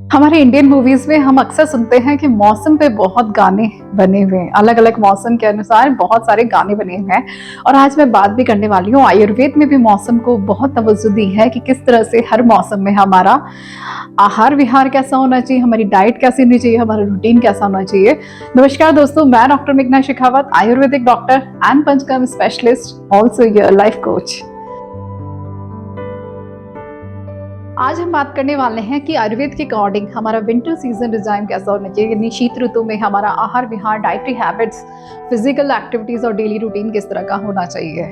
हमारे Indian movies में हम अक्सर सुनते हैं कि मौसम पे बहुत गाने बने हुए हैं, अलग अलग मौसम के अनुसार बहुत सारे गाने बने हुए हैं। और आज मैं बात भी करने वाली हूँ, आयुर्वेद में भी मौसम को बहुत तवज्जो दी है कि किस तरह से हर मौसम में हमारा आहार विहार कैसा होना चाहिए, हमारी डाइट कैसी होनी चाहिए, हमारा रूटीन कैसा होना चाहिए। नमस्कार दोस्तों, मैं डॉक्टर मेघना Shekhawat, Ayurvedic doctor and panchakarma specialist, also your life coach. आज हम बात करने वाले हैं कि आयुर्वेद के अकॉर्डिंग हमारा विंटर सीजन डिजाइन कैसा होना चाहिए, यानी शीत ऋतु में हमारा आहार विहार, डाइटरी हैबिट्स, फिजिकल एक्टिविटीज और डेली रूटीन किस तरह का होना चाहिए।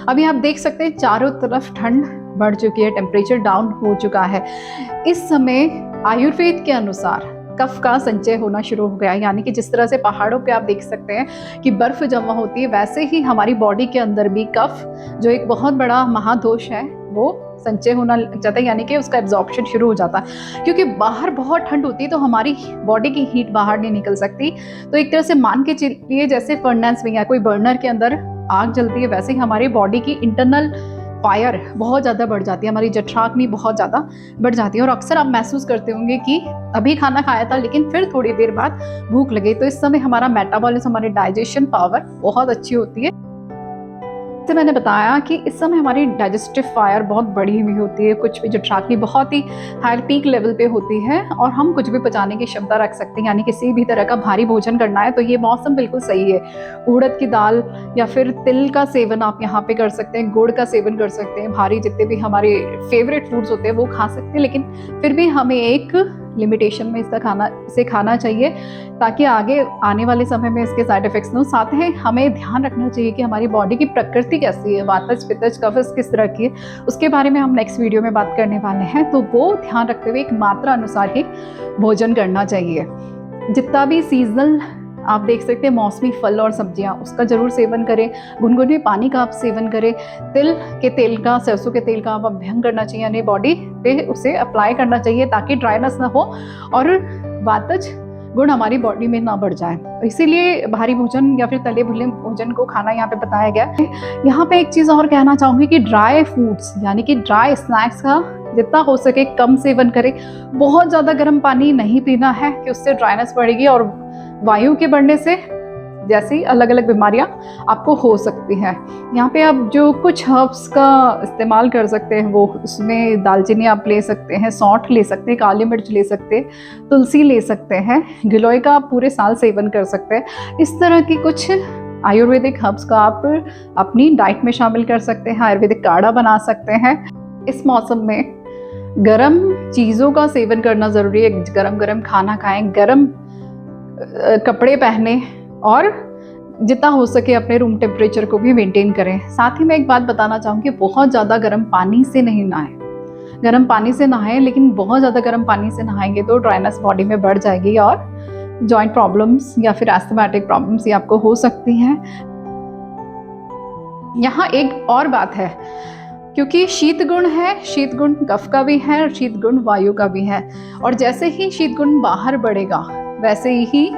अभी आप देख सकते हैं चारों तरफ ठंड बढ़ चुकी है, टेम्परेचर डाउन हो चुका है। इस समय आयुर्वेद के अनुसार कफ का संचय होना शुरू हो गया है, यानी कि जिस तरह से पहाड़ों पे आप देख सकते हैं कि बर्फ जमा होती है, वैसे ही हमारी बॉडी के अंदर भी कफ, जो एक बहुत बड़ा महादोष है, वो संचय होना चाहता है, यानी कि उसका एब्जॉर्प्शन शुरू हो जाता है। क्योंकि बाहर बहुत ठंड होती है तो हमारी बॉडी की हीट बाहर नहीं निकल सकती। तो एक तरह से मान के चलिए जैसे फर्नेस में या कोई बर्नर के अंदर आग जलती है, वैसे ही हमारी बॉडी की इंटरनल फायर बहुत ज़्यादा बढ़ जाती है, हमारी जठराग्नि बहुत ज़्यादा बढ़ जाती है। और अक्सर आप महसूस करते होंगे कि अभी खाना खाया था लेकिन फिर थोड़ी देर बाद भूख लगी। तो इस समय हमारा मेटाबॉलिज्म, हमारी डाइजेशन पावर बहुत अच्छी होती है। जैसे मैंने बताया कि इस समय हमारी डाइजेस्टिव फायर बहुत बढ़ी हुई होती है, कुछ भी जठराग्नि बहुत ही हाई पीक लेवल पे होती है और हम कुछ भी पचाने की क्षमता रख सकते हैं, यानी किसी भी तरह का भारी भोजन करना है तो ये मौसम बिल्कुल सही है। उड़द की दाल या फिर तिल का सेवन आप यहाँ पे कर सकते हैं, गुड़ का सेवन कर सकते हैं, भारी जितने भी हमारे फेवरेट फूड्स होते हैं वो खा सकते हैं, लेकिन फिर भी हमें एक लिमिटेशन में इसे खाना चाहिए ताकि आगे आने वाले समय में इसके साइड इफेक्ट्स न हो। साथ ही हमें ध्यान रखना चाहिए कि हमारी बॉडी की प्रकृति कैसी है, वातज पित्तज कफज किस तरह की है, उसके बारे में हम नेक्स्ट वीडियो में बात करने वाले हैं। तो वो ध्यान रखते हुए एक मात्रा अनुसार ही भोजन करना चाहिए। जितना भी सीजनल आप देख सकते हैं मौसमी फल और सब्जियां, उसका जरूर सेवन करें। गुनगुने पानी का आप सेवन करें। तिल के तेल का, सरसों के तेल का आप अभ्यंग करना चाहिए, यानी बॉडी पे उसे अप्लाई करना चाहिए ताकि ड्राइनेस ना हो और वातज गुण हमारी बॉडी में ना बढ़ जाए। इसीलिए भारी भोजन या फिर तले भुने भोजन को खाना यहाँ पे बताया गया है। यहाँ पे एक चीज और कहना चाहूंगी कि ड्राई फूड्स यानी कि ड्राई स्नैक्स का जितना हो सके कम सेवन करें। बहुत ज्यादा गर्म पानी नहीं पीना है कि उससे ड्राइनेस बढ़ेगी और वायु के बढ़ने से जैसी अलग अलग बीमारियां आपको हो सकती हैं। यहाँ पे आप जो कुछ हर्ब्स का इस्तेमाल कर सकते हैं, वो उसमें दालचीनी आप ले सकते हैं, सौंठ ले सकते हैं, काली मिर्च ले सकते हैं, तुलसी ले सकते हैं, गिलोय का आप पूरे साल सेवन कर सकते हैं। इस तरह की कुछ आयुर्वेदिक हर्ब्स का आप अपनी डाइट में शामिल कर सकते हैं। आयुर्वेदिक काढ़ा बना सकते हैं। इस मौसम में गर्म चीज़ों का सेवन करना ज़रूरी है। गरम गरम खाना खाएं, गरम कपड़े पहने और जितना हो सके अपने रूम टेम्परेचर को भी मेंटेन करें। साथ ही मैं एक बात बताना चाहूँगी, बहुत ज़्यादा गर्म पानी से नहीं नहाएं। गर्म पानी से नहाएं, लेकिन बहुत ज़्यादा गर्म पानी से नहाएंगे तो ड्राइनेस बॉडी में बढ़ जाएगी और जॉइंट प्रॉब्लम्स या फिर एस्थमेटिक प्रॉब्लम्स ये आपको हो सकती हैं। यहाँ एक और बात है, क्योंकि शीत गुण है, शीत गुण कफ का भी है और शीत गुण वायु का भी है, और जैसे ही शीत गुण बाहर बढ़ेगा वैसे ही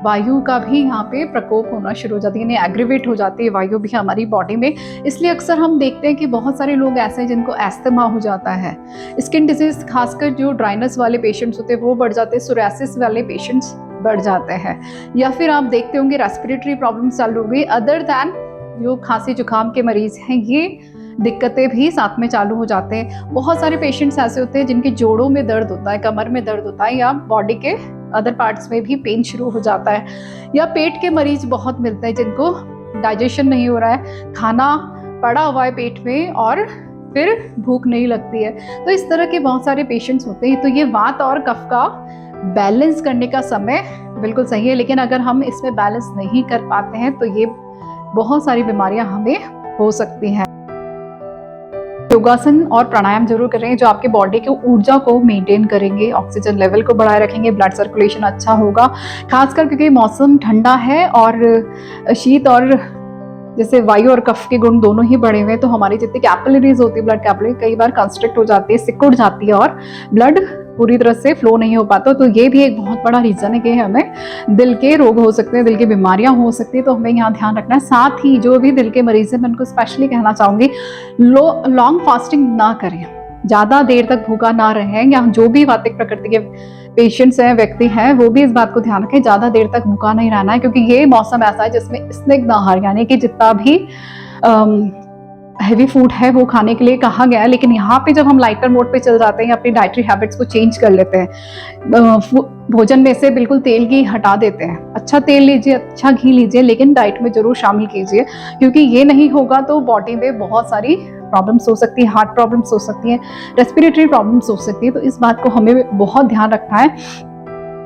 वायु का भी यहाँ पे प्रकोप होना शुरू हो जाती है, यानी एग्रीवेट हो जाती है वायु भी हमारी बॉडी में। इसलिए अक्सर हम देखते हैं कि बहुत सारे लोग ऐसे हैं जिनको एस्थमा हो जाता है, स्किन डिजीज, खासकर जो ड्राइनेस वाले पेशेंट्स होते हैं वो बढ़ जाते हैं, सोरियासिस वाले पेशेंट्स बढ़ जाते हैं, या फिर आप देखते होंगे रेस्पिरेटरी प्रॉब्लम्स चालू हो गई। अदर दैन जो खांसी जुकाम के मरीज हैं, ये दिक्कतें भी साथ में चालू हो जाते हैं। बहुत सारे पेशेंट्स ऐसे होते हैं जिनके जोड़ों में दर्द होता है, कमर में दर्द होता है, या बॉडी के अदर पार्ट्स में भी पेन शुरू हो जाता है, या पेट के मरीज बहुत मिलते हैं जिनको डाइजेशन नहीं हो रहा है, खाना पड़ा हुआ है पेट में और फिर भूख नहीं लगती है। तो इस तरह के बहुत सारे पेशेंट्स होते हैं। तो ये वात और कफ का बैलेंस करने का समय बिल्कुल सही है, लेकिन अगर हम इसमें बैलेंस नहीं कर पाते हैं तो ये बहुत सारी बीमारियां हमें हो सकती हैं। योगासन और प्राणायाम जरूर करें जो आपके बॉडी की ऊर्जा को मेंटेन करेंगे, ऑक्सीजन लेवल को बढ़ाए रखेंगे, ब्लड सर्कुलेशन अच्छा होगा। खासकर क्योंकि मौसम ठंडा है और शीत और जैसे वायु और कफ के गुण दोनों ही बढ़े हुए हैं, तो हमारी जितनी कैपिलरीज होती है, ब्लड कैपिलरी कई बार कंस्ट्रिक्ट हो जाती है, सिकुड़ जाती है और ब्लड पूरी तरह से फ्लो नहीं हो पाता। तो ये भी एक बहुत बड़ा रीजन है कि हमें दिल के रोग हो सकते हैं, दिल की बीमारियां हो सकती है, तो हमें यहाँ ध्यान रखना है। साथ ही जो भी दिल के मरीज हैं, मैं उनको स्पेशली कहना चाहूंगी, लॉन्ग फास्टिंग ना करें। ज़्यादा देर तक भूखा ना रहें, या जो भी वातिक प्रकृति के पेशेंट्स हैं, व्यक्ति हैं, वो भी इस बात को ध्यान रखें, ज़्यादा देर तक भूखा नहीं रहना है, क्योंकि ये मौसम ऐसा है जिसमें स्निग्ध आहार यानी कि जितना भी हैवी फूड है वो खाने के लिए कहा गया है। लेकिन यहाँ पे जब हम लाइटर मोड पे चल जाते हैं, अपनी डाइटरी हैबिट्स को चेंज कर लेते हैं, भोजन में से बिल्कुल तेल घी हटा देते हैं, अच्छा तेल लीजिए, अच्छा घी लीजिए, लेकिन डाइट में जरूर शामिल कीजिए, क्योंकि ये नहीं होगा तो बॉडी में बहुत सारी प्रॉब्लम्स हो सकती है, हार्ट प्रॉब्लम्स हो सकती हैं, रेस्पिरेटरी प्रॉब्लम्स हो सकती है। तो इस बात को हमें बहुत ध्यान रखना है।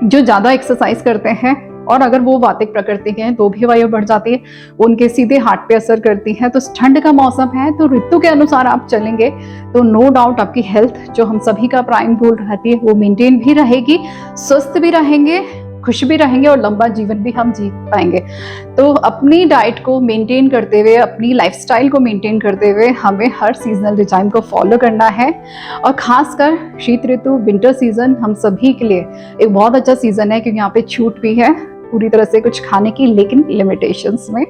जो ज़्यादा एक्सरसाइज करते हैं और अगर वो वातिक प्रकृति के हैं तो भी वायु बढ़ जाती है, उनके सीधे हार्ट पे असर करती है। तो ठंड का मौसम है, तो ऋतु के अनुसार आप चलेंगे तो नो डाउट आपकी हेल्थ, जो हम सभी का प्राइम गोल रहती है, वो मेंटेन भी रहेगी, स्वस्थ भी रहेंगे, खुश भी रहेंगे और लंबा जीवन भी हम जी पाएंगे। तो अपनी डाइट को मेंटेन करते हुए, अपनी लाइफस्टाइल को मेंटेन करते हुए हमें हर सीजनल रिजाइम को फॉलो करना है। और खासकर शीत ऋतु, विंटर सीजन हम सभी के लिए एक बहुत अच्छा सीजन है, क्योंकि यहाँ पे छूट भी है पूरी तरह से कुछ खाने की, लेकिन लिमिटेशंस में।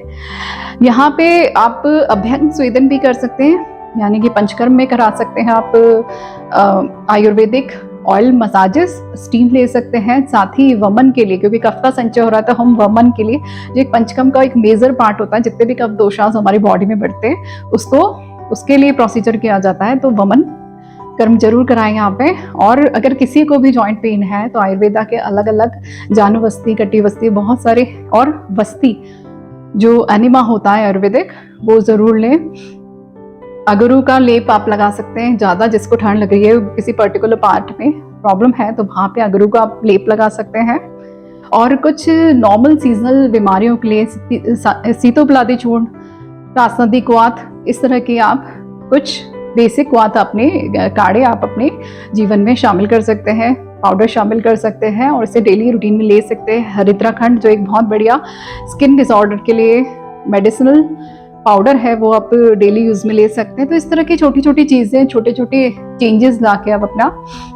यहाँ पे आप अभ्यंग स्वेदन भी कर सकते हैं, यानी कि पंचकर्म में करा सकते हैं आप आयुर्वेदिक ऑयल मसाजेस, स्टीम ले सकते हैं। साथ ही वमन के लिए, क्योंकि कफ का संचय हो रहा था, हम वमन के लिए, जो एक पंचकर्म का एक मेजर पार्ट होता है, जितने भी कफ दोषांश हमारी बॉडी में बढ़ते हैं उसके लिए प्रोसीजर किया जाता है। तो वमन कर्म जरूर कराएं यहाँ पे। और अगर किसी को भी जॉइंट पेन है तो आयुर्वेदा के अलग अलग जानुवस्ती, कटिवस्ती, बहुत सारे और वस्ती जो एनिमा होता है आयुर्वेदिक, वो जरूर लें। अगरू का लेप आप लगा सकते हैं, ज़्यादा जिसको ठंड लग रही है, किसी पर्टिकुलर पार्ट में प्रॉब्लम है, तो वहाँ पे अगरू का आप लेप लगा सकते हैं। और कुछ नॉर्मल सीजनल बीमारियों के लिए सीतोपलादी चूर्ण, रासनदी क्वाथ, इस तरह की आप कुछ बेसिक क्वाथ अपने काढ़े आप अपने जीवन में शामिल कर सकते हैं, पाउडर शामिल कर सकते हैं और इसे डेली रूटीन में ले सकते हैं। हरिद्राखंड जो एक बहुत बढ़िया स्किन डिसऑर्डर के लिए मेडिसिनल पाउडर है, वो आप डेली यूज में ले सकते हैं। तो इस तरह की छोटी छोटी चीज़ें, छोटे छोटे चेंजेस ला के आप अपना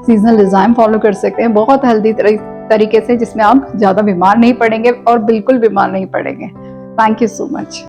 सीजनल रिजाइम फॉलो कर सकते हैं, बहुत हेल्दी तरीके से, जिसमें आप ज़्यादा बीमार नहीं पड़ेंगे और बिल्कुल बीमार नहीं पड़ेंगे। Thank you so much.